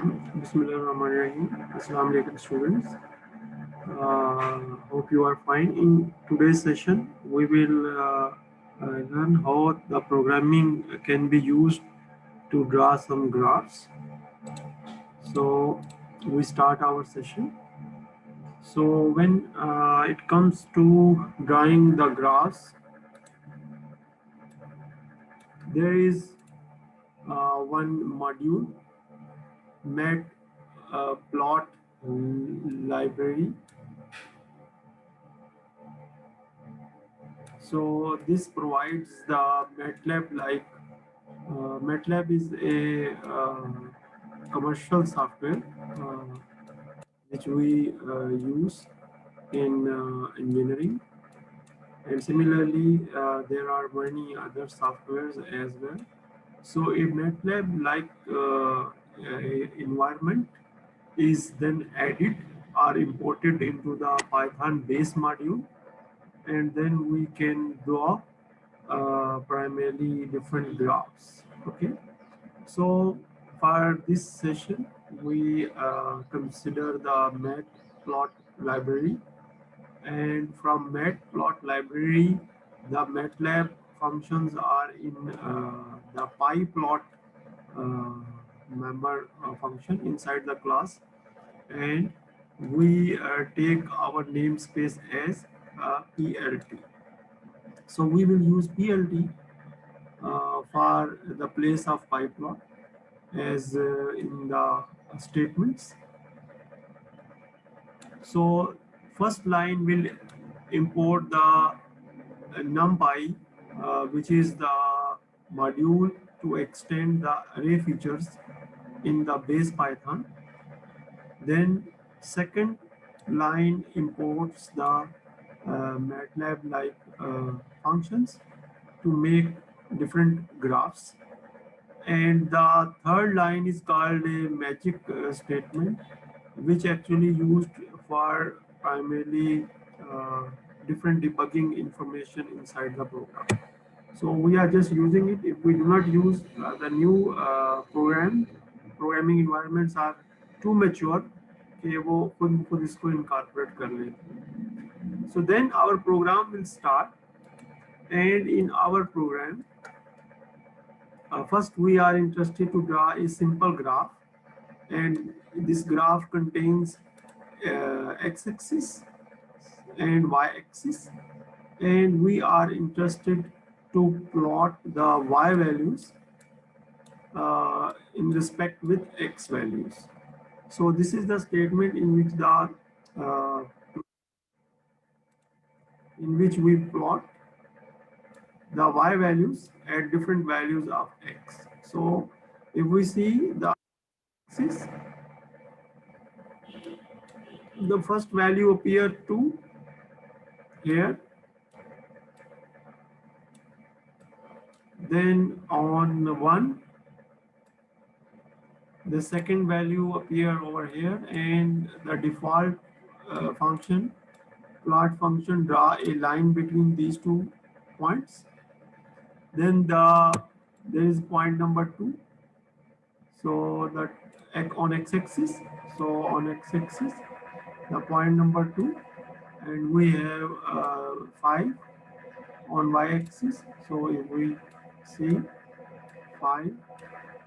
Bismillahirrahmanirrahim. Assalamu alaikum students. Hope you are fine. In today's session, we will learn how the programming can be used to draw some graphs. So we start our session. So when it comes to drawing the graphs, there is one module, Matplot library. So this provides the MATLAB like MATLAB is a commercial software which we use in engineering, and similarly there are many other softwares as well. So a MATLAB like environment is then added or imported into the Python base module, and then we can draw primarily different graphs. Okay, so for this session we consider the matplot library, and from matplot library the MATLAB functions are in the pyplot uh, member function inside the class, and we take our namespace as PLT. So we will use PLT for the place of pyplot as in the statements. So first line will import the numpy, which is the module to extend the array features in the base Python. Then second line imports the MATLAB like functions to make different graphs. And the third line is called a magic statement, which actually used for primarily different debugging information inside the program. So we are just using it. If we do not use the new programming environments are too mature कि वो खुद इसको incorporate कर लें. So then our program will start, and in our program first we are interested to draw a simple graph, and this graph contains x-axis and y-axis, and we are interested to plot the y values in respect with x values. So this is the statement in which we plot the y values at different values of x. So if we see the axis, the first value appear 2 here, then on 1 the second value appear over here, and the default function plot function draw a line between these 2 points. Then there is point number 2, so that on x-axis, so on x-axis the point number 2, and we have 5 on y-axis. So if we see 5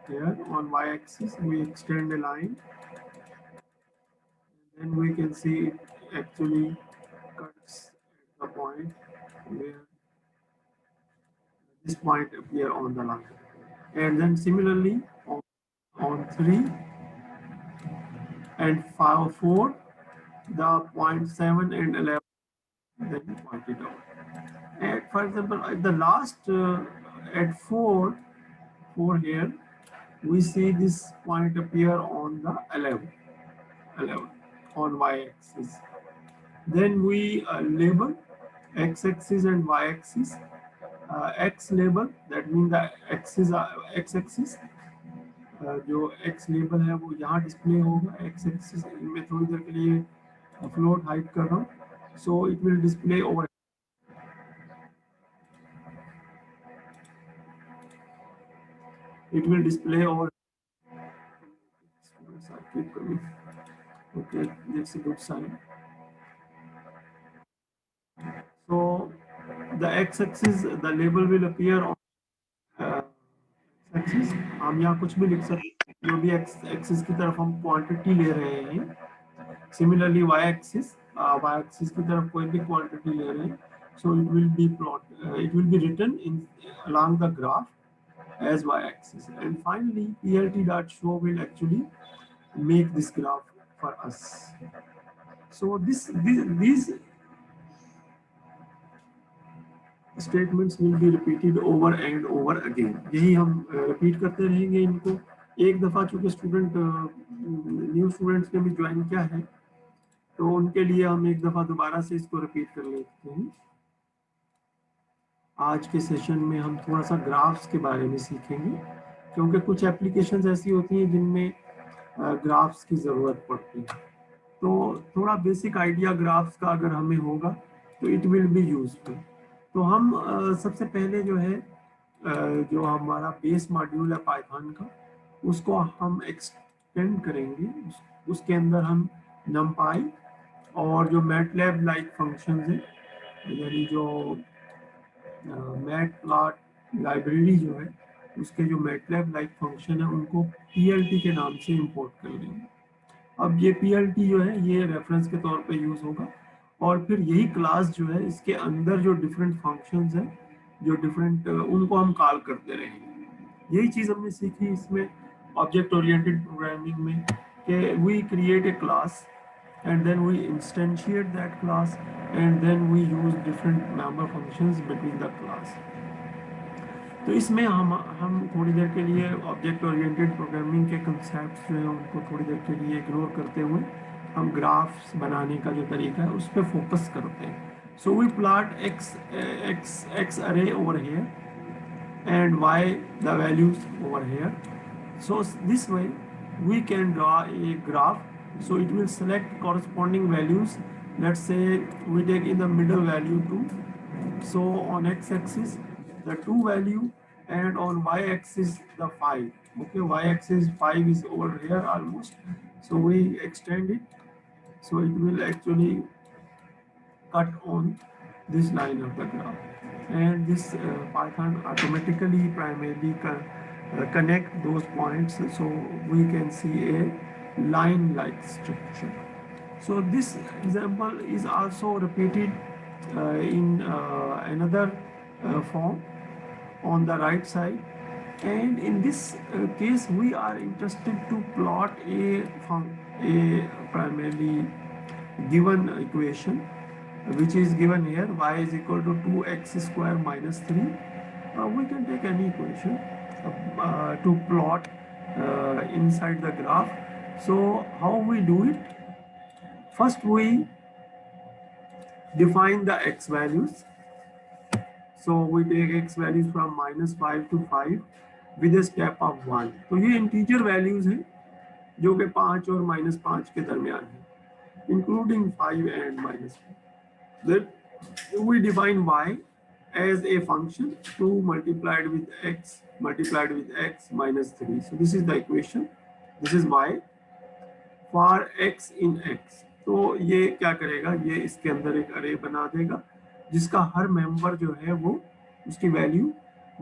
here on y-axis, we extend a line, and then we can see it actually cuts at the point where this point appear on the line. And then similarly on 3 and 5, 4, the point 7 and 11 then point it out. And for example, at the last at 4 here, we see this point appear on the 11 on y-axis. Then we label x-axis and y-axis. X label, that means the x-axis जो x label है वो यहाँ display होगा. x axis में थोड़ी देर के लिए float hide कर रहा हूँ, so it will display over. It will display over. keep coming. Okay, that's a good sign. So the x-axis, the label will appear on x-axis. हम यहाँ कुछ भी लिख सकते हैं, जो भी x-axis की तरफ हम क्वांटिटी ले रहे हैं. Similarly, y-axis की तरफ कोई भी क्वांटिटी ले रहे हैं, so it will be written in along the graph as y-axis. And finally, plt.show will actually make this graph for us. So these statements will be repeated over and over again. यही हम repeat करते रहेंगे इनको. एक दफ़ा चूँकि student new students ने भी ज्वाइन किया है, तो उनके लिए हम एक दफ़ा दोबारा से इसको रिपीट कर लेते हैं. आज के सेशन में हम थोड़ा सा ग्राफ्स के बारे में सीखेंगे, क्योंकि कुछ एप्लीकेशंस ऐसी होती हैं जिनमें ग्राफ्स की ज़रूरत पड़ती है. तो थोड़ा बेसिक आइडिया ग्राफ्स का अगर हमें होगा तो इट विल बी यूजफुल. तो हम सबसे पहले जो है जो हमारा बेस मॉड्यूल है पाइथन का, उसको हम एक्सटेंड करेंगे. उसके अंदर हम नमपाई और जो मैटलैब लाइक फंक्शन है, यानी जो मैटप्लॉट लाइब्रेरी जो है, उसके जो मैटलैब लाइक फंक्शन है, उनको पीएलटी के नाम से इंपोर्ट कर लेंगे. अब ये पीएलटी जो है ये रेफरेंस के तौर पे यूज़ होगा, और फिर यही क्लास जो है इसके अंदर जो डिफरेंट फंक्शंस हैं, जो डिफरेंट उनको हम कॉल करते रहेंगे. यही चीज़ हमने सीखी इसमें ऑब्जेक्ट ओरिएंटेड प्रोग्रामिंग में, कि we create a class and then we instantiate that class, and then we use different member functions between the class. तो इसमें हम थोड़ी देर के लिए ऑब्जेक्ट ओरिएंटेड प्रोग्रामिंग के कंसेप्ट जो हैं उनको थोड़ी देर के लिए इग्नोर करते हुए हम ग्राफ्स बनाने का जो तरीका है उस पर फोकस करते हैं. सो वी प्लॉट एक्स अरे over here and y the values over here. So this way we can draw a graph. So it will select corresponding values. Let's say we take in the middle value 2. So on x-axis the 2 value, and on y-axis the 5. Okay, y-axis 5 is over here almost. So we extend it. So it will actually cut on this line of the graph, and this Python automatically primarily connect those points, so we can see a line-like structure. So this example is also repeated in another form on the right side, and in this case we are interested to plot a primarily given equation, which is given here, y is equal to 2x square minus 3. We can take any equation to plot inside the graph. So how we do it? First we define the x values. So we take x values from -5 to 5 with a step of 1. तो ये integer values हैं जो कि 5 और -5 के दरमियान है, including 5 and -5. Then we define y as a function 2 multiplied with x minus 3. So this is the equation. This is y for x in x. तो ये क्या करेगा, ये इसके अंदर एक अरे बना देगा जिसका हर मेंबर जो है वो उसकी वैल्यू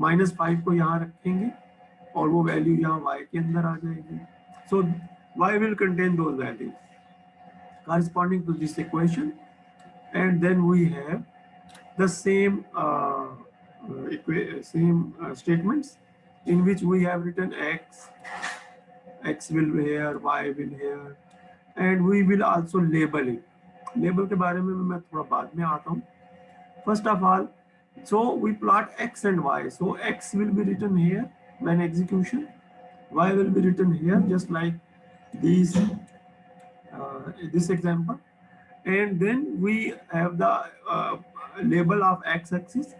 -5 को यहाँ रखेंगे और वो वैल्यू यहाँ y के अंदर आ जाएगी. So y will contain those values corresponding to this equation, and then we have the same statements in which we have written x will be here, y will here, and we will also label it. Label के बारे में मैं थोड़ा बाद में आता हूँ. First of all, so we plot x and y. So x will be written here when execution, y will be written here just like these this example, and then we have the label of x-axis,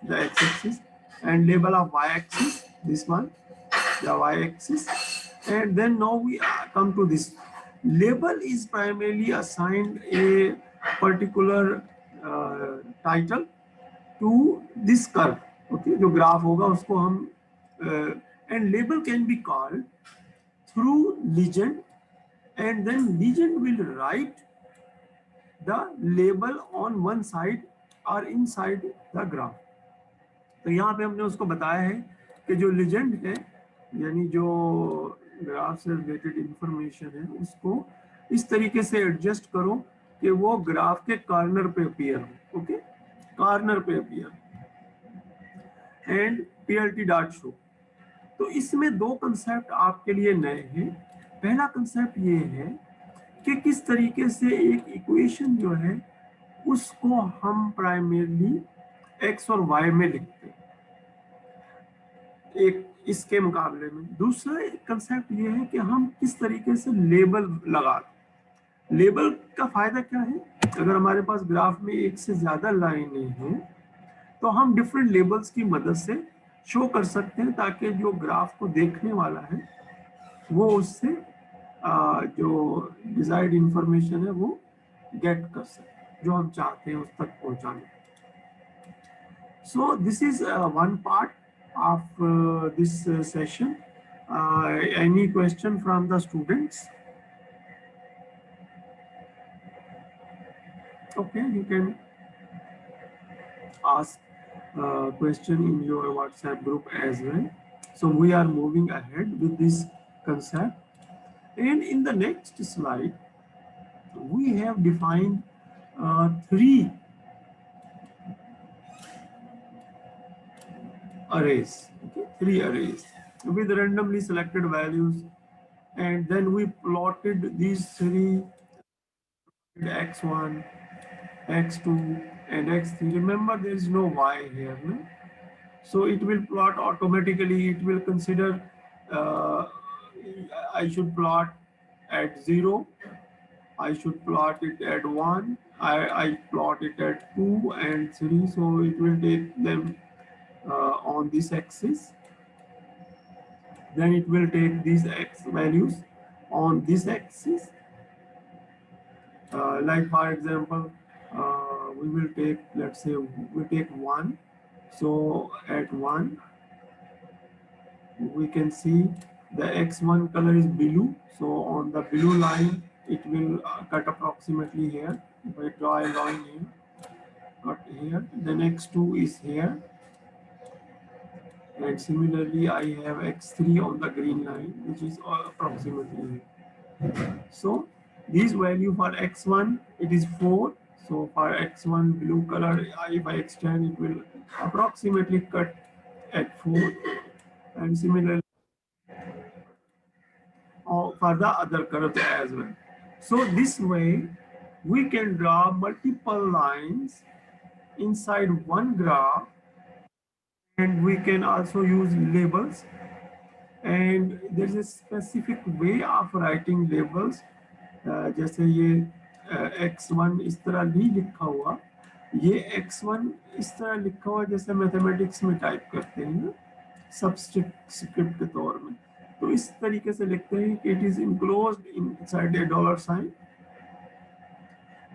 the x-axis, and label of y-axis, this one, the y-axis, and then now we come to this. Label is primarily assigned a particular title to this curve. Okay, जो graph होगा उसको हम and label can be called through legend and then legend will write the label on one side or inside the graph. तो यहाँ पे हमने उसको बताया है कि जो legend है यानी जो ग्राफ से रिलेटेड इंफॉर्मेशन है उसको इस तरीके से एडजस्ट करो कि वो ग्राफ के कॉर्नर पे अपीयर हो, ओके, कॉर्नर पे appear, and PLT dot show. तो इसमें दो कंसेप्ट आपके लिए नए हैं। पहला कंसेप्ट ये है कि किस तरीके से एक इक्वेशन जो है उसको हम प्राइमरली एक्स और वाई में लिखते हैं एक इसके मुकाबले में। दूसरा कंसेप्ट ये है कि हम किस तरीके से लेबल लगाते। लेबल का फायदा क्या है, अगर हमारे पास ग्राफ में एक से ज्यादा लाइनें हैं तो हम डिफरेंट लेबल्स की मदद से शो कर सकते हैं ताकि जो ग्राफ को देखने वाला है वो उससे जो डिजायर्ड इंफॉर्मेशन है वो गेट कर सके, जो हम चाहते हैं उस तक पहुंचाने। So this is one part of this session. Any question from the students? Okay, you can ask question in your WhatsApp group as well. So we are moving ahead with this concept, and in the next slide we have defined three arrays, okay, three arrays with randomly selected values, and then we plotted these three x1, x2 and x3. Remember there is no y here, no? So it will plot automatically. It will consider I should plot at 0, I should plot it at 1, I plot it at 2 and 3. So it will take them on this axis. Then it will take these x values on this axis. Like for example, we will take, let's say we take 1. So at 1, we can see the x1 color is blue. So on the blue line, it will cut approximately here. If I draw a line here, cut here, then x2 is here. And similarly, I have x3 on the green line, which is approximately here. So this value for x1, it is 4. So for x1 blue color, if I extend, it will approximately cut at 4. And similarly, for the other curves as well. So this way, we can draw multiple lines inside one graph, and we can also use labels. And there's a specific way of writing labels. जैसे ये x1 इस तरह नहीं लिखा हुआ, ये x1 इस तरह लिखा हुआ जैसे मैथमेटिक्स में टाइप करते हैं सबस्क्रिप्ट के तौर में। तो इस तरीके से लिखते हैं कि it is enclosed inside a dollar sign,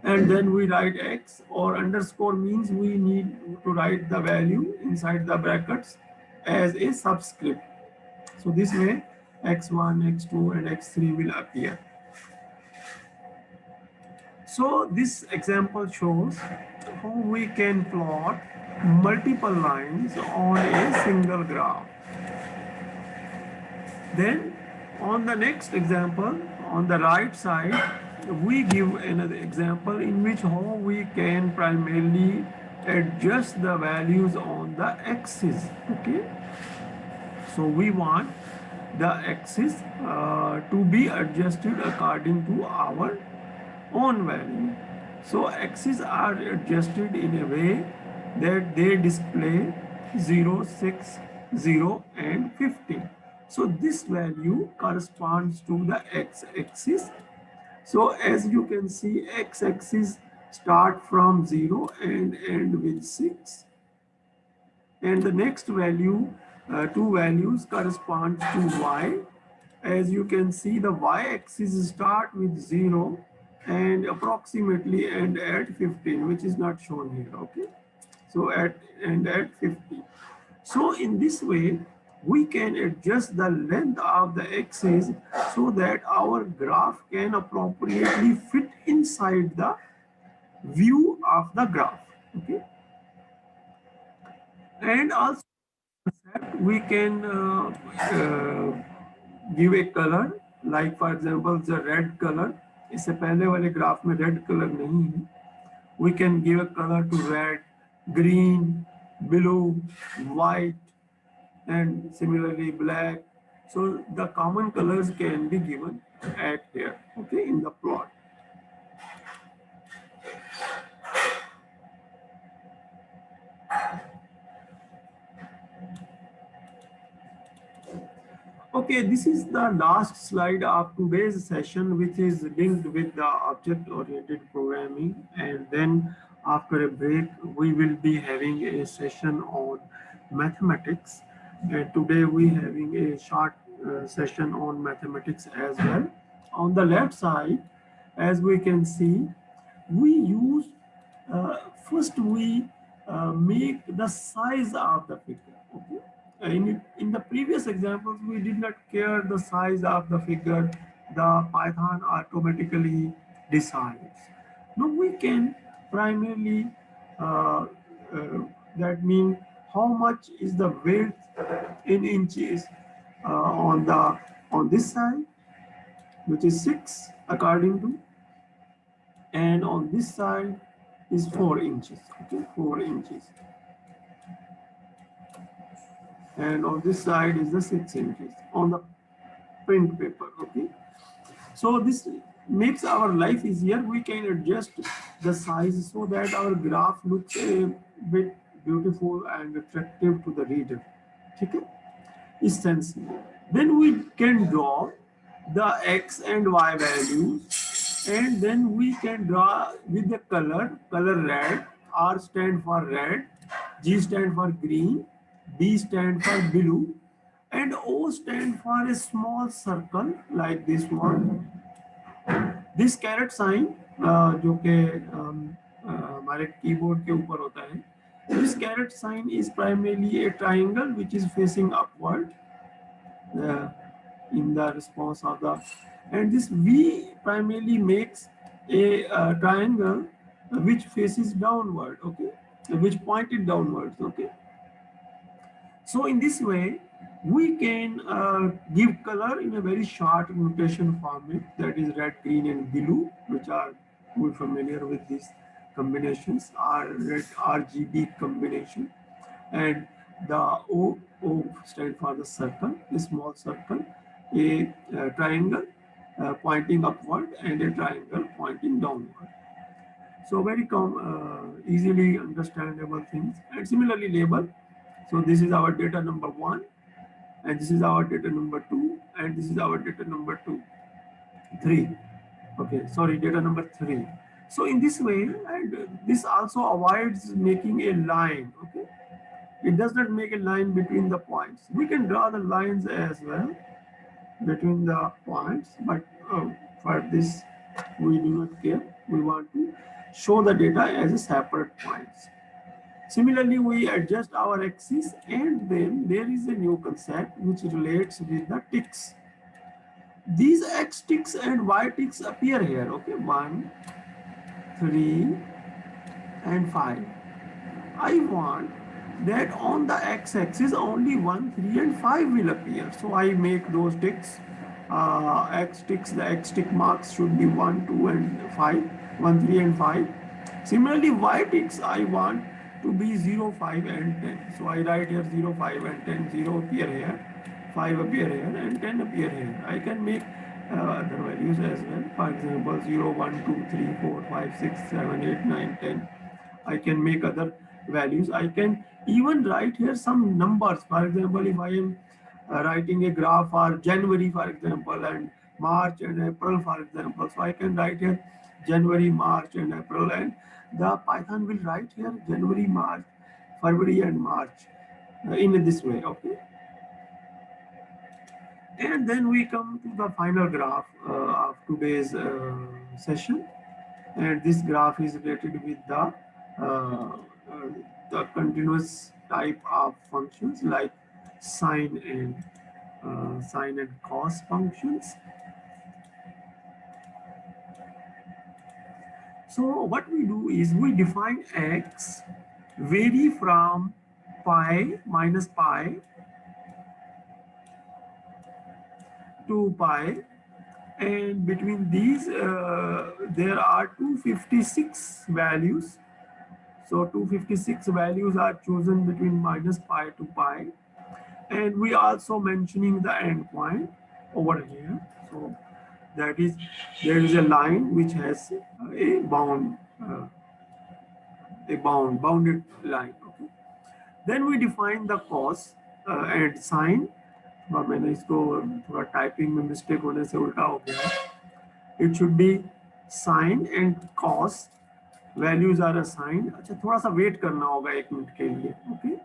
and then we write x, or underscore means we need to write the value inside the brackets as a subscript. So this way x1, x2 and x3 will appear. So this example shows how we can plot multiple lines on a single graph. Then on the next example, on the right side, we give another example in which how we can primarily adjust the values on the axis. Okay, so we want the axis to be adjusted according to our own value. So axes are adjusted in a way that they display 0, 6, 0 and 15. So this value corresponds to the x-axis. So as you can see, x-axis start from 0 and end with 6. And the next value, two values correspond to y. As you can see, the y-axis start with 0 and approximately end at 15, which is not shown here, okay? So at 15. So in this way, we can adjust the length of the axis so that our graph can appropriately fit inside the view of the graph. Okay, and also we can give a color, like for example the red color. इससे पहले वाले graph में red colour नहीं है. We can give a color to red, green, blue, white, and similarly black. So the common colors can be given at here, okay, in the plot. Okay, this is the last slide of today's session, which is linked with the object-oriented programming. And then after a break, we will be having a session on mathematics. And today we having a short session on mathematics as well. On the left side, as we can see, we use, first we make the size of the figure, okay? In the previous examples, we did not care the size of the figure. The Python automatically decides. Now we can primarily, uh, uh, that means how much is the width in inches on this side, which is 6 according to, and on this side is 4 inches, okay, 4 inches, and on this side is the 6 inches on the print paper, okay. So this makes our life easier. We can adjust the size so that our graph looks a bit beautiful and attractive to the reader, okay, essentially. Then we can draw the x and y values, and then we can draw with the color red. R stand for red, G stand for green, B stand for blue, and O stand for a small circle like this one. This caret sign, जो कि हमारे keyboard के ऊपर होता है, this caret sign is primarily a triangle which is facing upward uh, in the response of the, and this V primarily makes a triangle which faces downward, okay, which pointed downwards, okay. So in this way, we can give color in a very short notation format, that is red, green, and blue, which are we're familiar with these combinations, are red RGB combination, and the O stand for the circle, a small circle, a triangle pointing upward, and a triangle pointing downward. So very easily understandable things, and similarly label. So this is our data number 1, and this is our data number 2, and this is our data number 3. Okay, sorry, data number 3. So in this way, and this also avoids making a line, okay. It does not make a line between the points. We can draw the lines as well between the points, but for this, we do not care. We want to show the data as a separate points. Similarly, we adjust our axis, and then there is a new concept which relates with the ticks. These x ticks and y ticks appear here, okay, 1, 3, and 5. I want that on the x-axis only 1, 3, and 5 will appear. So I make those ticks, x ticks, the x tick marks should be 1, 2, and 5, 1, 3, and 5. Similarly, y ticks I want to be 0, 5, and 10. So I write here 0, 5, and 10. 0 appear here, 5 appear here, and 10 appear here. I can make other values as well. For example, 0, 1, 2, 3, 4, 5, 6, 7, 8, 9, 10. I can make other values. I can even write here some numbers. For example, if I am writing a graph for January, for example, and March and April, for example, so I can write here January, March, and April, and the Python will write here January, March, February, and March in this way, okay. And then we come to the final graph of today's session, and this graph is related with uh, the continuous type of functions like sine and cos functions. So what we do is we define x vary from pi minus pi to pi, and between these there are 256 values. So 256 values are chosen between minus pi to pi, and we also mentioning the endpoint over here. So that is, there is a line which has bounded line. Okay. Then we define the cos and sine. मैंने इसको थोड़ा typing में mistake होने से उल्टा हो गया. It should be sine and cos. Values are assigned. अच्छा, थोड़ा सा वेट करना होगा 1 मिनट के लिए. Okay.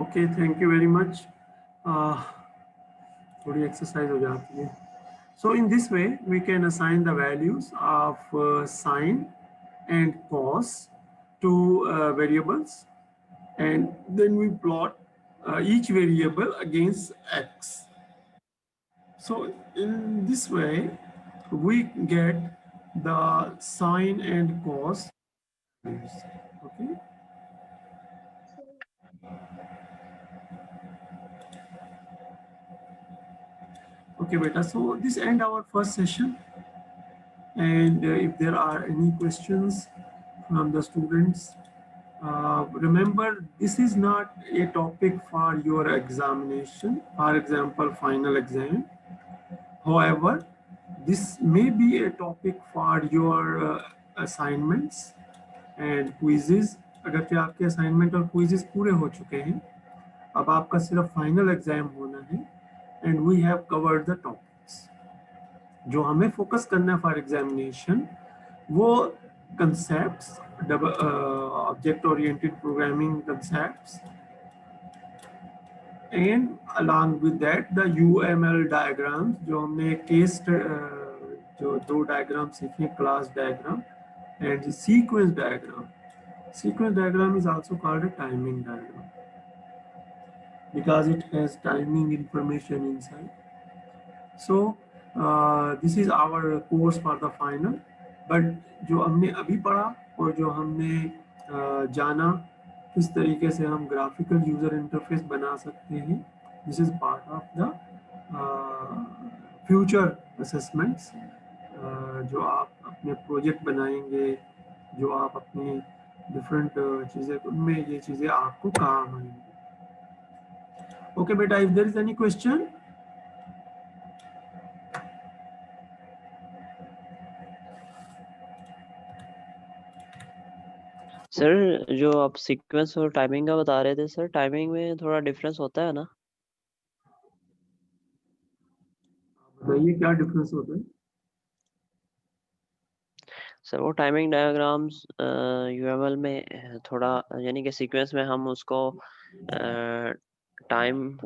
Okay, thank you very much. थोड़ी एक्सरसाइज हो जाती है। So in this way, we can assign the values of sine and cos to variables, and then we plot each variable against x. So in this way, we get the sine and cos values. Okay. Okay, beta. So this end our first session, and if there are any questions from the students, remember this is not a topic for your examination, for example, final exam. However, this may be a topic for your assignments and quizzes. अगर कि आपके assignment और quizzes पूरे हो चुके हैं, अब आपका सिर्फ फाइनल एग्जाम होना है, and we have covered the topics. जो हमें फोकस करना है फॉर एग्जामिनेशन, वो concepts, object oriented programming concepts, and along with that the UML diagrams, जो हमने केस जो दो डायग्राम सीखे, class diagram and sequence diagram. Sequence diagram is also called a timing diagram because it has timing information inside. So this is our course for the final. But जो हमने अभी पढ़ा और जो हमने जाना किस तरीके से हम ग्राफिकल यूजर इंटरफेस बना सकते हैं, this is part of the future assessments. जो आप अपने प्रोजेक्ट बनाएंगे, जो आप अपनी डिफरेंट चीज़ें, उनमें ये चीज़ें आपको काम आएंगी. ओके बेटा, if there is any question. Sir जो आप सीक्वेंस और टाइमिंग का बता रहे थे सर, टाइमिंग में थोड़ा डिफरेंस होता है ना? बताइए क्या डिफरेंस होता है. सर वो टाइमिंग डायग्राम्स यूएमएल में थोड़ा, यानी कि सीक्वेंस में हम उसको टाइम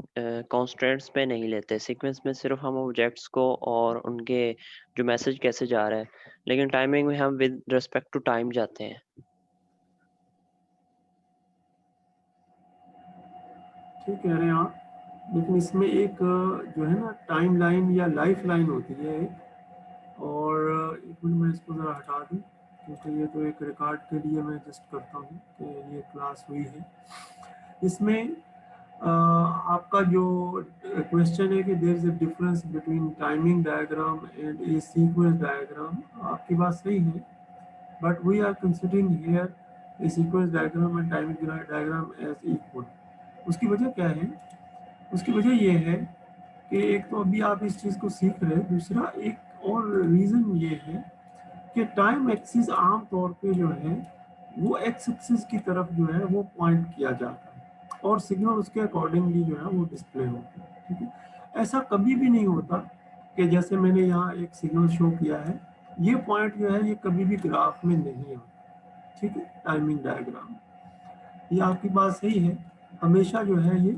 कॉन्स्टेंट्स पे नहीं लेते, सीक्वेंस में सिर्फ हम ऑब्जेक्ट्स को और उनके जो मैसेज कैसे जा रहा है, लेकिन टाइमिंग में हम विद रिस्पेक्ट टू टाइम जाते हैं. ठीक कह रहे हैं आप, लेकिन इसमें एक जो है ना टाइम लाइन या लाइफ लाइन होती है एक. और एक मिनट मैं इसको ज़रा हटा दूँ, क्योंकि ये तो एक रिकॉर्ड के लिए मैं जस्ट करता हूँ कि ये क्लास हुई है. इसमें आपका जो क्वेश्चन है कि there is a difference between timing diagram and a sequence diagram, आपकी बात सही है. But we are considering here a sequence diagram and timing diagram as equal. उसकी वजह क्या है? उसकी वजह ये है कि एक तो अभी आप इस चीज़ को सीख रहे हैं, दूसरा एक और रीज़न ये है कि टाइम एक्सिस आम तौर पे जो है वो एक्स एक्सिस की तरफ जो है वो पॉइंट किया जाता है, और सिग्नल उसके अकॉर्डिंगली जो है वो डिस्प्ले होता है. ठीक है. ऐसा कभी भी नहीं होता कि जैसे मैंने यहाँ एक सिग्नल शो किया है, ये पॉइंट जो है ये कभी भी ग्राफ में नहीं आता. ठीक है. टाइमिंग डायग्राम, ये आपकी बात सही है, हमेशा जो है ये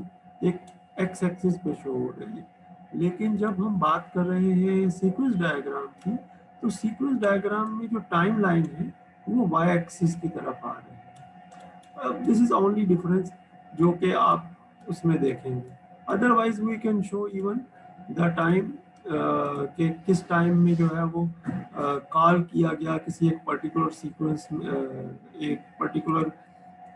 एक एक्स एक्सिस पे शो हो रही है. लेकिन जब हम बात कर रहे हैं सीक्वेंस डायग्राम की, तो सीक्वेंस डायग्राम में जो टाइम लाइन है वो वाई एक्सिस की तरफ आ रही है. दिस इज ओनली डिफरेंस जो कि आप उसमें देखेंगे. Otherwise we can show even the time कि किस टाइम में जो है वो कॉल किया गया किसी एक पर्टिकुलर सीक्वेंस, एक पर्टिकुलर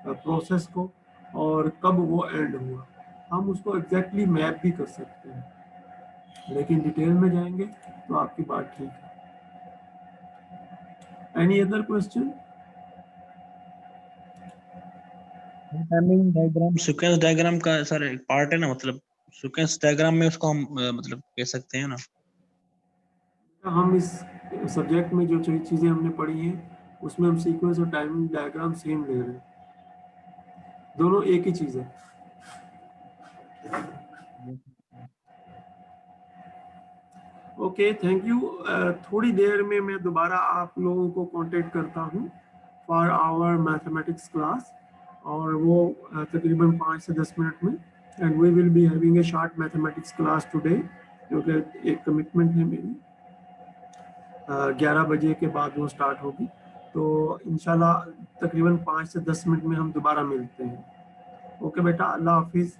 प्रोसेस को, और कब वो एंड हुआ. हम उसको एग्जैक्टली मैप भी कर सकते हैं, लेकिन डिटेल में जाएंगे तो आपकी बात ठीक है. Any other question? Timing diagram sequence diagram का सर एक पार्ट है ना, मतलब सीक्वेंस डायग्राम में उसको हम मतलब कह सकते हैं ना. हम इस सब्जेक्ट में जो चीज़ें हमने पढ़ी हैं उसमें हम सीक्वेंस और टाइमिंग डायग्राम सेम ले रहे हैं, दोनों एक ही चीज़ है. Okay, thank you. थोड़ी देर में मैं दोबारा आप लोगों को कांटेक्ट करता हूँ फॉर आवर मैथमेटिक्स क्लास. और वो तकरीबन 5 से 10 मिनट में, and we will be having a short mathematics class today, क्योंकि एक कमिटमेंट है मेरी, 11 बजे के बाद वो स्टार्ट होगी। तो इंशाल्लाह तकरीबन 5 से 10 मिनट में हम दोबारा मिलते हैं। ओके बेटा, अल्लाह हाफिज़।